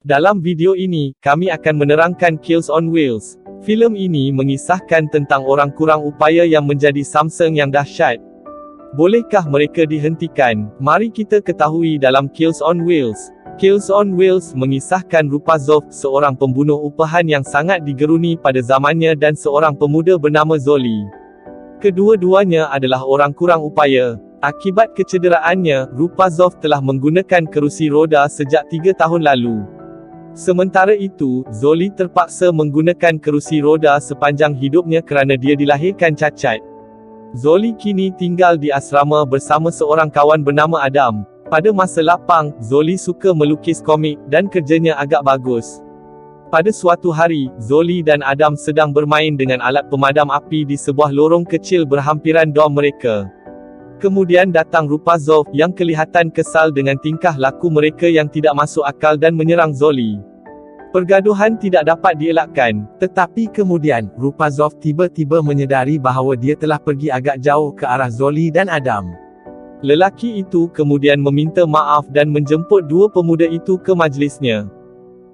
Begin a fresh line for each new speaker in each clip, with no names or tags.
Dalam video ini, kami akan menerangkan Kills on Wheels. Filem ini mengisahkan tentang orang kurang upaya yang menjadi Samsung yang dahsyat. Bolehkah mereka dihentikan? Mari kita ketahui dalam Kills on Wheels. Kills on Wheels mengisahkan Rupazov, seorang pembunuh upahan yang sangat digeruni pada zamannya dan seorang pemuda bernama Zoli. Kedua-duanya adalah orang kurang upaya. Akibat kecederaannya, Rupazov telah menggunakan kerusi roda sejak 3 tahun lalu. Sementara itu, Zoli terpaksa menggunakan kerusi roda sepanjang hidupnya kerana dia dilahirkan cacat. Zoli kini tinggal di asrama bersama seorang kawan bernama Adam. Pada masa lapang, Zoli suka melukis komik, dan kerjanya agak bagus. Pada suatu hari, Zoli dan Adam sedang bermain dengan alat pemadam api di sebuah lorong kecil berhampiran dom mereka. Kemudian datang Rupazov, yang kelihatan kesal dengan tingkah laku mereka yang tidak masuk akal dan menyerang Zoli. Pergaduhan tidak dapat dielakkan, tetapi kemudian, Rupazov tiba-tiba menyedari bahawa dia telah pergi agak jauh ke arah Zoli dan Adam. Lelaki itu kemudian meminta maaf dan menjemput dua pemuda itu ke majlisnya.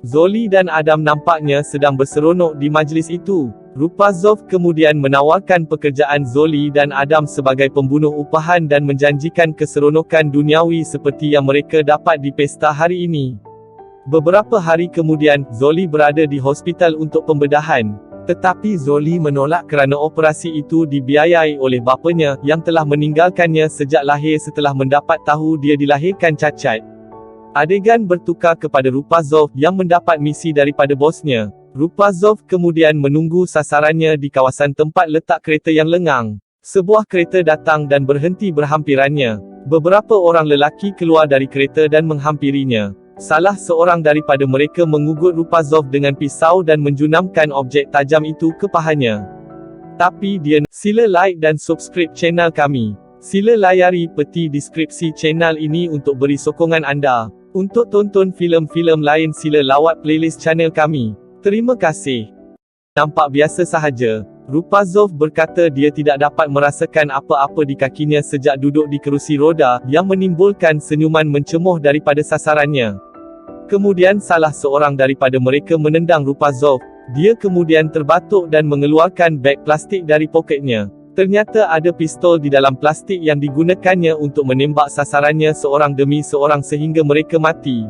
Zoli dan Adam nampaknya sedang berseronok di majlis itu. Rupazov kemudian menawarkan pekerjaan Zoli dan Adam sebagai pembunuh upahan dan menjanjikan keseronokan duniawi seperti yang mereka dapat di pesta hari ini. Beberapa hari kemudian, Zoli berada di hospital untuk pembedahan. Tetapi Zoli menolak kerana operasi itu dibiayai oleh bapanya, yang telah meninggalkannya sejak lahir setelah mendapat tahu dia dilahirkan cacat. Adegan bertukar kepada Rupazov, yang mendapat misi daripada bosnya. Rupazov kemudian menunggu sasarannya di kawasan tempat letak kereta yang lengang. Sebuah kereta datang dan berhenti berhampirannya. Beberapa orang lelaki keluar dari kereta dan menghampirinya. Salah seorang daripada mereka mengugut Rupazov dengan pisau dan menjunamkan objek tajam itu ke pahanya. Tapi dia, sila like dan subscribe channel kami. Sila layari peti deskripsi channel ini untuk beri sokongan anda. Untuk tonton filem-filem lain sila lawat playlist channel kami. Terima kasih. Nampak biasa sahaja. Rupazov berkata dia tidak dapat merasakan apa-apa di kakinya sejak duduk di kerusi roda, yang menimbulkan senyuman mencemoh daripada sasarannya. Kemudian salah seorang daripada mereka menendang Rupazov. Dia kemudian terbatuk dan mengeluarkan beg plastik dari poketnya. Ternyata ada pistol di dalam plastik yang digunakannya untuk menembak sasarannya seorang demi seorang sehingga mereka mati.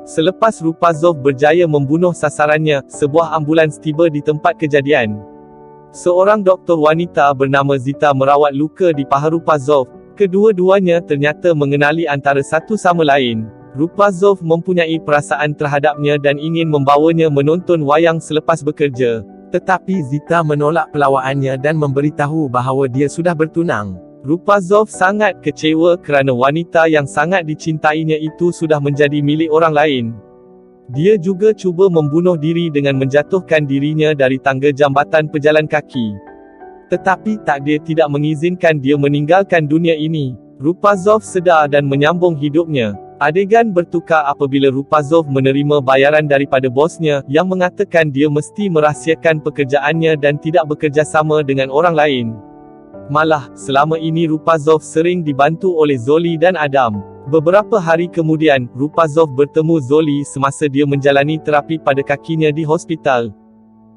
Selepas Rupazov berjaya membunuh sasarannya, sebuah ambulans tiba di tempat kejadian. Seorang doktor wanita bernama Zita merawat luka di paha Rupazov. Kedua-duanya ternyata mengenali antara satu sama lain. Rupazov mempunyai perasaan terhadapnya dan ingin membawanya menonton wayang selepas bekerja. Tetapi Zita menolak pelawaannya dan memberitahu bahawa dia sudah bertunang. Rupazov sangat kecewa kerana wanita yang sangat dicintainya itu sudah menjadi milik orang lain. Dia juga cuba membunuh diri dengan menjatuhkan dirinya dari tangga jambatan pejalan kaki. Tetapi takdir tidak mengizinkan dia meninggalkan dunia ini. Rupazov sedar dan menyambung hidupnya. Adegan bertukar apabila Rupazov menerima bayaran daripada bosnya, yang mengatakan dia mesti merahsiakan pekerjaannya dan tidak bekerja sama dengan orang lain. Malah, selama ini Rupazov sering dibantu oleh Zoli dan Adam. Beberapa hari kemudian, Rupazov bertemu Zoli semasa dia menjalani terapi pada kakinya di hospital.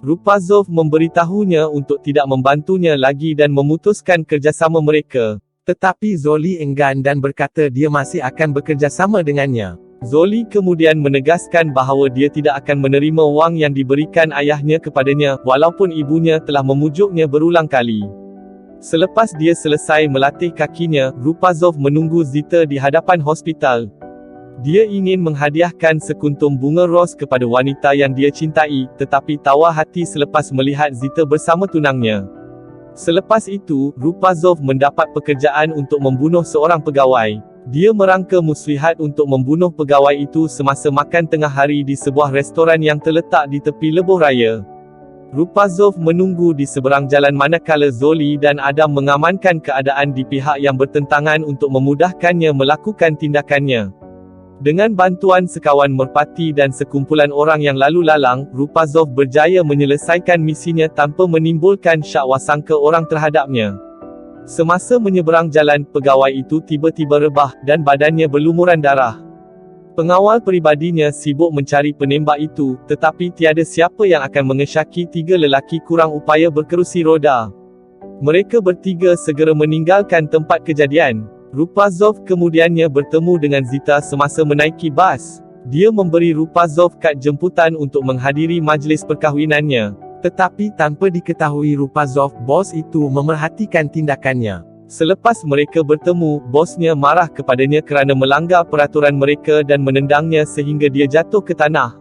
Rupazov memberitahunya untuk tidak membantunya lagi dan memutuskan kerjasama mereka. Tetapi Zoli enggan dan berkata dia masih akan bekerjasama dengannya. Zoli kemudian menegaskan bahawa dia tidak akan menerima wang yang diberikan ayahnya kepadanya, walaupun ibunya telah memujuknya berulang kali. Selepas dia selesai melatih kakinya, Rupazov menunggu Zita di hadapan hospital. Dia ingin menghadiahkan sekuntum bunga ros kepada wanita yang dia cintai, tetapi tawar hati selepas melihat Zita bersama tunangnya. Selepas itu, Rupazov mendapat pekerjaan untuk membunuh seorang pegawai. Dia merangka muslihat untuk membunuh pegawai itu semasa makan tengah hari di sebuah restoran yang terletak di tepi lebuh raya. Rupazov menunggu di seberang jalan manakala Zoli dan Adam mengamankan keadaan di pihak yang bertentangan untuk memudahkannya melakukan tindakannya. Dengan bantuan sekawan merpati dan sekumpulan orang yang lalu lalang, Rupazov berjaya menyelesaikan misinya tanpa menimbulkan syak wasangka orang terhadapnya. Semasa menyeberang jalan, pegawai itu tiba-tiba rebah, dan badannya berlumuran darah. Pengawal peribadinya sibuk mencari penembak itu, tetapi tiada siapa yang akan mengesyaki 3 lelaki kurang upaya berkerusi roda. Mereka bertiga segera meninggalkan tempat kejadian. Rupazov kemudiannya bertemu dengan Zita semasa menaiki bas. Dia memberi Rupazov kad jemputan untuk menghadiri majlis perkahwinannya. Tetapi tanpa diketahui Rupazov, bos itu memerhatikan tindakannya. Selepas mereka bertemu, bosnya marah kepadanya kerana melanggar peraturan mereka dan menendangnya sehingga dia jatuh ke tanah.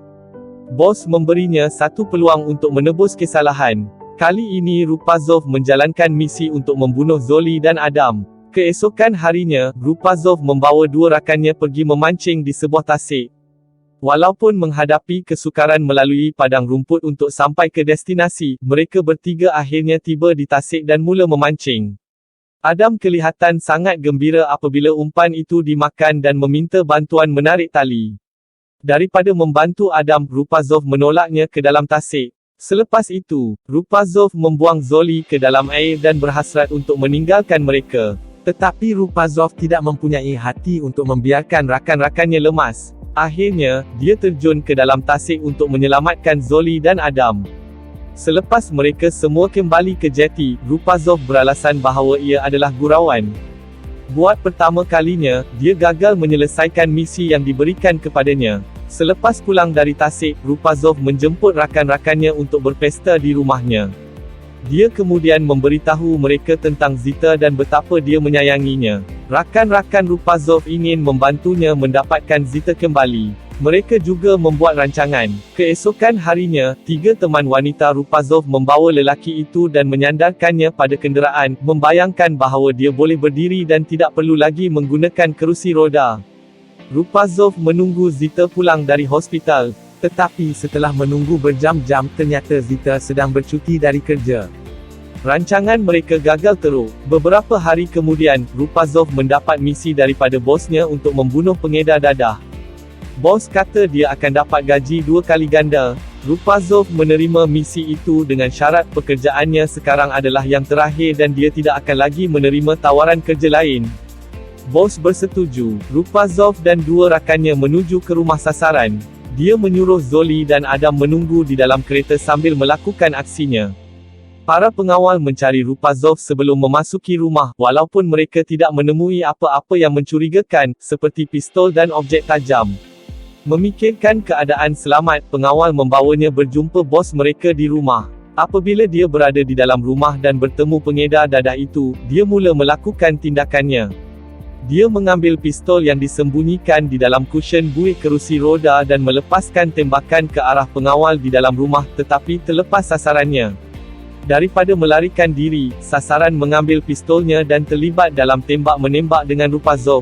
Bos memberinya satu peluang untuk menebus kesalahan. Kali ini Rupazov menjalankan misi untuk membunuh Zoli dan Adam. Keesokan harinya, Rupazov membawa 2 rakannya pergi memancing di sebuah tasik. Walaupun menghadapi kesukaran melalui padang rumput untuk sampai ke destinasi, mereka bertiga akhirnya tiba di tasik dan mula memancing. Adam kelihatan sangat gembira apabila umpan itu dimakan dan meminta bantuan menarik tali. Daripada membantu Adam, Rupazov menolaknya ke dalam tasik. Selepas itu, Rupazov membuang Zoli ke dalam air dan berhasrat untuk meninggalkan mereka. Tetapi Rupazov tidak mempunyai hati untuk membiarkan rakan-rakannya lemas. Akhirnya, dia terjun ke dalam tasik untuk menyelamatkan Zoli dan Adam. Selepas mereka semua kembali ke jeti, Rupazov beralasan bahawa ia adalah gurauan. Buat pertama kalinya, dia gagal menyelesaikan misi yang diberikan kepadanya. Selepas pulang dari tasik, Rupazov menjemput rakan-rakannya untuk berpesta di rumahnya. Dia kemudian memberitahu mereka tentang Zita dan betapa dia menyayanginya. Rakan-rakan Rupazov ingin membantunya mendapatkan Zita kembali. Mereka juga membuat rancangan. Keesokan harinya, 3 teman wanita Rupazov membawa lelaki itu dan menyandarkannya pada kenderaan, membayangkan bahawa dia boleh berdiri dan tidak perlu lagi menggunakan kerusi roda. Rupazov menunggu Zita pulang dari hospital. Tetapi setelah menunggu berjam-jam, ternyata Zita sedang bercuti dari kerja. Rancangan mereka gagal teruk. Beberapa hari kemudian, Rupazov mendapat misi daripada bosnya untuk membunuh pengedar dadah. Bos kata dia akan dapat gaji 2 kali ganda. Rupazov menerima misi itu dengan syarat pekerjaannya sekarang adalah yang terakhir dan dia tidak akan lagi menerima tawaran kerja lain. Bos bersetuju. Rupazov dan 2 rakannya menuju ke rumah sasaran. Dia menyuruh Zoli dan Adam menunggu di dalam kereta sambil melakukan aksinya. Para pengawal mencari Rupazov sebelum memasuki rumah, walaupun mereka tidak menemui apa-apa yang mencurigakan, seperti pistol dan objek tajam. Memikirkan keadaan selamat, pengawal membawanya berjumpa bos mereka di rumah. Apabila dia berada di dalam rumah dan bertemu pengedar dadah itu, dia mula melakukan tindakannya. Dia mengambil pistol yang disembunyikan di dalam kusyen buih kerusi roda dan melepaskan tembakan ke arah pengawal di dalam rumah, tetapi terlepas sasarannya. Daripada melarikan diri, sasaran mengambil pistolnya dan terlibat dalam tembak-menembak dengan Rupazov.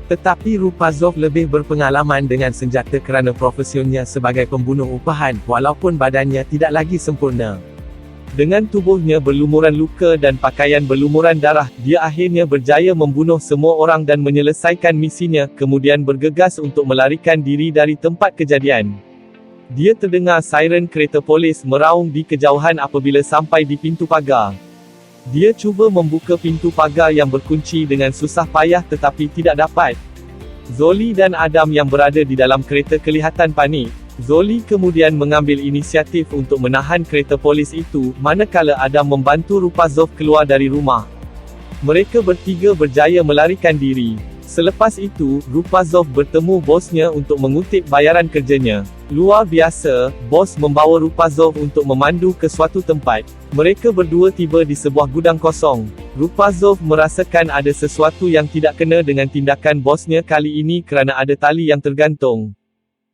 Tetapi Rupazov lebih berpengalaman dengan senjata kerana profesionnya sebagai pembunuh upahan, walaupun badannya tidak lagi sempurna. Dengan tubuhnya berlumuran luka dan pakaian berlumuran darah, dia akhirnya berjaya membunuh semua orang dan menyelesaikan misinya, kemudian bergegas untuk melarikan diri dari tempat kejadian. Dia terdengar siren kereta polis meraung di kejauhan apabila sampai di pintu pagar. Dia cuba membuka pintu pagar yang berkunci dengan susah payah tetapi tidak dapat. Zoli dan Adam yang berada di dalam kereta kelihatan panik. Zoli kemudian mengambil inisiatif untuk menahan kereta polis itu, manakala Adam membantu Rupazov keluar dari rumah. Mereka bertiga berjaya melarikan diri. Selepas itu, Rupazov bertemu bosnya untuk mengutip bayaran kerjanya. Luar biasa, bos membawa Rupazov untuk memandu ke suatu tempat. Mereka berdua tiba di sebuah gudang kosong. Rupazov merasakan ada sesuatu yang tidak kena dengan tindakan bosnya kali ini kerana ada tali yang tergantung.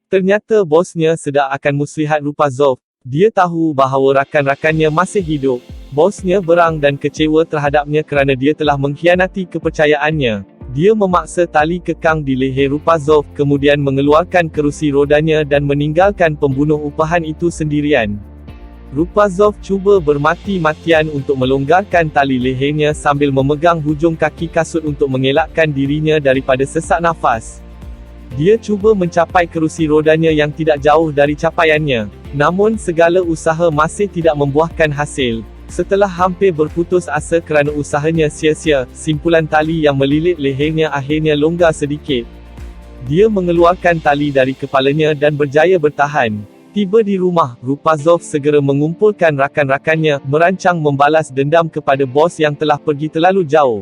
Ternyata bosnya sedang akan muslihat Rupazov. Dia tahu bahawa rakan-rakannya masih hidup. Bosnya berang dan kecewa terhadapnya kerana dia telah mengkhianati kepercayaannya. Dia memaksa tali kekang di leher Rupazov, kemudian mengeluarkan kerusi rodanya dan meninggalkan pembunuh upahan itu sendirian. Rupazov cuba bermati-matian untuk melonggarkan tali lehernya sambil memegang hujung kaki kasut untuk mengelakkan dirinya daripada sesak nafas. Dia cuba mencapai kerusi rodanya yang tidak jauh dari capaiannya. Namun segala usaha masih tidak membuahkan hasil. Setelah hampir berputus asa kerana usahanya sia-sia, simpulan tali yang melilit lehernya akhirnya longgar sedikit. Dia mengeluarkan tali dari kepalanya dan berjaya bertahan. Tiba di rumah, Rupazov segera mengumpulkan rakan-rakannya, merancang membalas dendam kepada bos yang telah pergi terlalu jauh.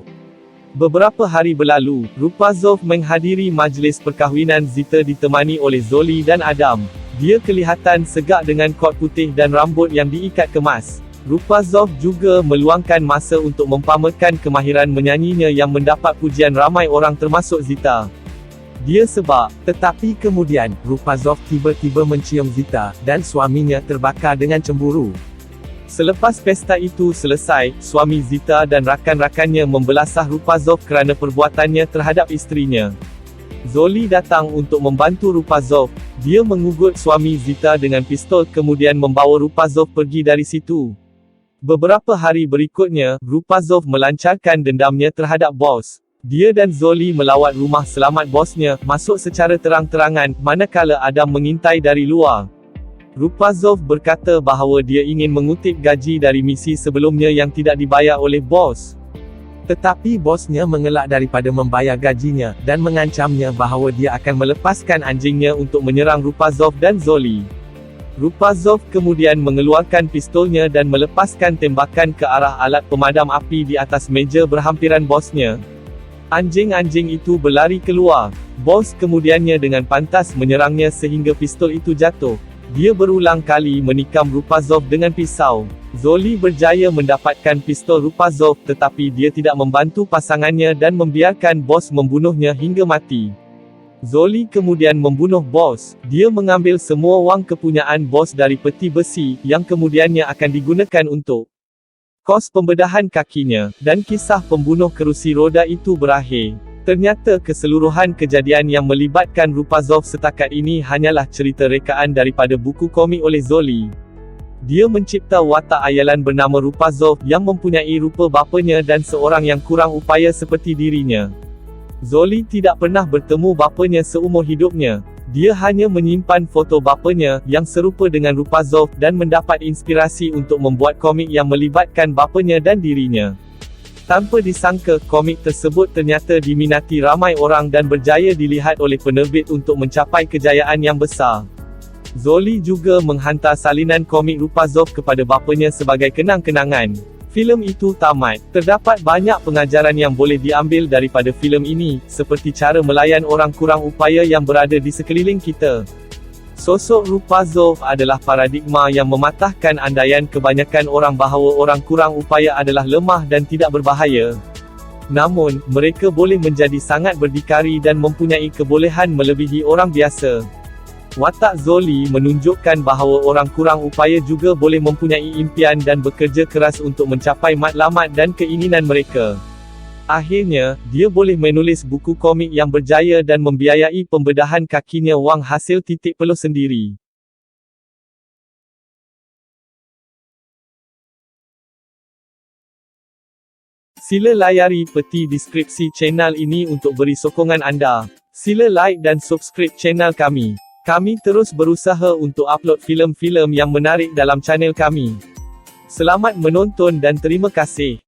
Beberapa hari berlalu, Rupazov menghadiri majlis perkahwinan Zita ditemani oleh Zoli dan Adam. Dia kelihatan segak dengan kot putih dan rambut yang diikat kemas. Rupazov juga meluangkan masa untuk mempamerkan kemahiran menyanyinya yang mendapat pujian ramai orang termasuk Zita. Dia sebab, tetapi kemudian, Rupazov tiba-tiba mencium Zita, dan suaminya terbakar dengan cemburu. Selepas pesta itu selesai, suami Zita dan rakan-rakannya membelasah Rupazov kerana perbuatannya terhadap isterinya. Zoli datang untuk membantu Rupazov. Dia mengugut suami Zita dengan pistol kemudian membawa Rupazov pergi dari situ. Beberapa hari berikutnya, Rupazov melancarkan dendamnya terhadap bos. Dia dan Zoli melawat rumah selamat bosnya, masuk secara terang-terangan, manakala Adam mengintai dari luar. Rupazov berkata bahawa dia ingin mengutip gaji dari misi sebelumnya yang tidak dibayar oleh bos. Tetapi bosnya mengelak daripada membayar gajinya, dan mengancamnya bahawa dia akan melepaskan anjingnya untuk menyerang Rupazov dan Zoli. Rupazov kemudian mengeluarkan pistolnya dan melepaskan tembakan ke arah alat pemadam api di atas meja berhampiran bosnya. Anjing-anjing itu berlari keluar. Bos kemudiannya dengan pantas menyerangnya sehingga pistol itu jatuh. Dia berulang kali menikam Rupazov dengan pisau. Zoli berjaya mendapatkan pistol Rupazov, tetapi dia tidak membantu pasangannya dan membiarkan bos membunuhnya hingga mati. Zoli kemudian membunuh bos. Dia mengambil semua wang kepunyaan bos dari peti besi, yang kemudiannya akan digunakan untuk kos pembedahan kakinya, dan kisah pembunuh kerusi roda itu berakhir. Ternyata keseluruhan kejadian yang melibatkan Rupazov setakat ini hanyalah cerita rekaan daripada buku komik oleh Zoli. Dia mencipta watak ayalan bernama Rupazov, yang mempunyai rupa bapanya dan seorang yang kurang upaya seperti dirinya. Zoli tidak pernah bertemu bapanya seumur hidupnya. Dia hanya menyimpan foto bapanya, yang serupa dengan Rupazov, dan mendapat inspirasi untuk membuat komik yang melibatkan bapanya dan dirinya. Tanpa disangka, komik tersebut ternyata diminati ramai orang dan berjaya dilihat oleh penerbit untuk mencapai kejayaan yang besar. Zoli juga menghantar salinan komik Rupazov kepada bapanya sebagai kenang-kenangan. Filem itu tamat. Terdapat banyak pengajaran yang boleh diambil daripada filem ini, seperti cara melayan orang kurang upaya yang berada di sekeliling kita. Sosok Rupazov adalah paradigma yang mematahkan andaian kebanyakan orang bahawa orang kurang upaya adalah lemah dan tidak berbahaya. Namun, mereka boleh menjadi sangat berdikari dan mempunyai kebolehan melebihi orang biasa. Watak Zoli menunjukkan bahawa orang kurang upaya juga boleh mempunyai impian dan bekerja keras untuk mencapai matlamat dan keinginan mereka. Akhirnya, dia boleh menulis buku komik yang berjaya dan membiayai pembedahan kakinya wang hasil titik peluh sendiri. Sila layari peti deskripsi channel ini untuk beri sokongan anda. Sila like dan subscribe channel kami. Kami terus berusaha untuk upload filem-filem yang menarik dalam channel kami. Selamat menonton dan terima kasih.